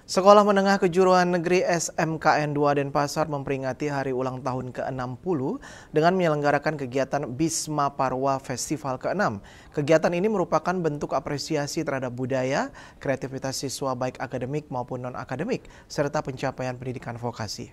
Sekolah Menengah Kejuruan Negeri SMKN 2 Denpasar memperingati hari ulang tahun ke-60 dengan menyelenggarakan kegiatan Bisma Parwa Festival ke-6. Kegiatan ini merupakan bentuk apresiasi terhadap budaya, kreativitas siswa baik akademik maupun non-akademik, serta pencapaian pendidikan vokasi.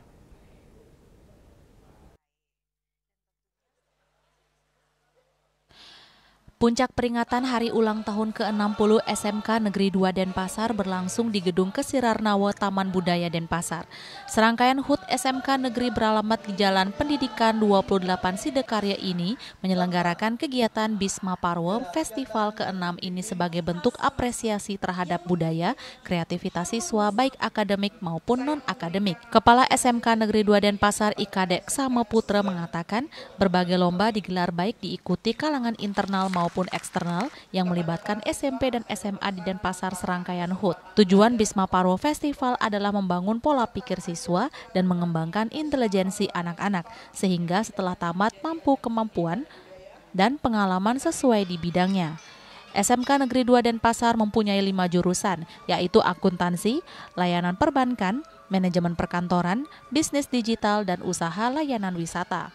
Puncak peringatan hari ulang tahun ke-60 SMK Negeri 2 Denpasar berlangsung di Gedung Kesirarnawa Taman Budaya Denpasar. Serangkaian HUT SMK Negeri beralamat di Jalan Pendidikan 28 Sidekarya ini menyelenggarakan kegiatan Bisma Parwa Festival ke-6 ini sebagai bentuk apresiasi terhadap budaya, kreativitas siswa baik akademik maupun non-akademik. Kepala SMK Negeri 2 Denpasar Ikadek Sama Putra mengatakan berbagai lomba digelar baik diikuti kalangan internal maupun eksternal yang melibatkan SMP dan SMA di Denpasar serangkaian HUT. Tujuan Bisma Parwa Festival adalah membangun pola pikir siswa dan mengembangkan intelijensi anak-anak sehingga setelah tamat mampu kemampuan dan pengalaman sesuai di bidangnya. SMK Negeri 2 Denpasar mempunyai 5 jurusan, yaitu akuntansi, layanan perbankan, manajemen perkantoran, bisnis digital, dan usaha layanan wisata.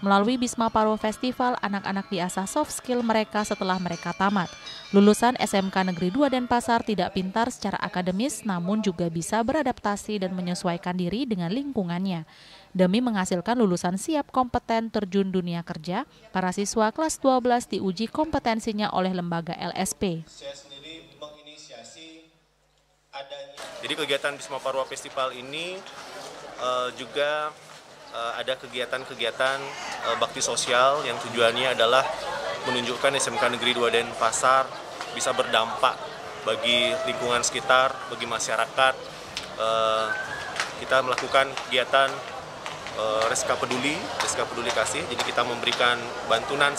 Melalui Bisma Parwa Festival, anak-anak diasah soft skill mereka setelah mereka tamat. Lulusan SMK Negeri 2 Denpasar tidak pintar secara akademis, namun juga bisa beradaptasi dan menyesuaikan diri dengan lingkungannya. Demi menghasilkan lulusan siap kompeten terjun dunia kerja, para siswa kelas 12 diuji kompetensinya oleh lembaga LSP. Jadi kegiatan Bisma Parwa Festival ini juga ada kegiatan-kegiatan bakti sosial yang tujuannya adalah menunjukkan SMK Negeri 2 Denpasar bisa berdampak bagi lingkungan sekitar, bagi masyarakat. Kita melakukan kegiatan Reska Peduli Kasih. Jadi kita memberikan bantuan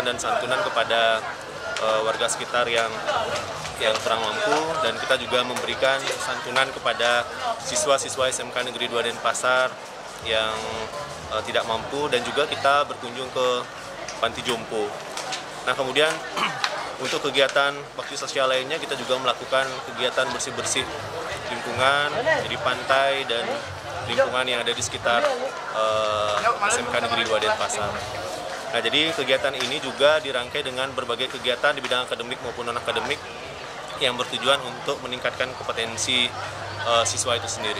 dan santunan kepada warga sekitar yang kurang mampu, dan kita juga memberikan santunan kepada siswa-siswa SMK Negeri 2 Denpasar yang tidak mampu, dan juga kita berkunjung ke panti jompo. Nah, kemudian untuk kegiatan bakti sosial lainnya kita juga melakukan kegiatan bersih-bersih lingkungan, jadi pantai dan lingkungan yang ada di sekitar SMK Negeri 2 Denpasar. Nah, jadi kegiatan ini juga dirangkai dengan berbagai kegiatan di bidang akademik maupun non-akademik yang bertujuan untuk meningkatkan kompetensi siswa itu sendiri.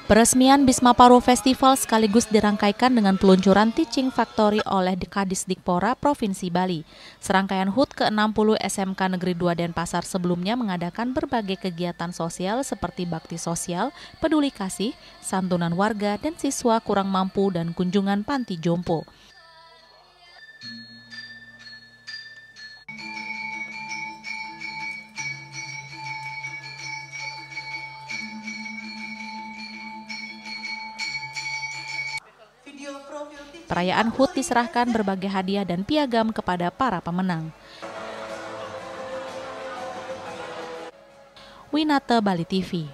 Peresmian Bisma Parwa Festival sekaligus dirangkaikan dengan peluncuran Teaching Factory oleh Kadisdikpora Provinsi Bali. Serangkaian HUT ke-60 SMK Negeri 2 Denpasar sebelumnya mengadakan berbagai kegiatan sosial seperti bakti sosial, peduli kasih, santunan warga dan siswa kurang mampu, dan kunjungan panti jompo. Perayaan HUT diserahkan berbagai hadiah dan piagam kepada para pemenang. Winata Bali TV.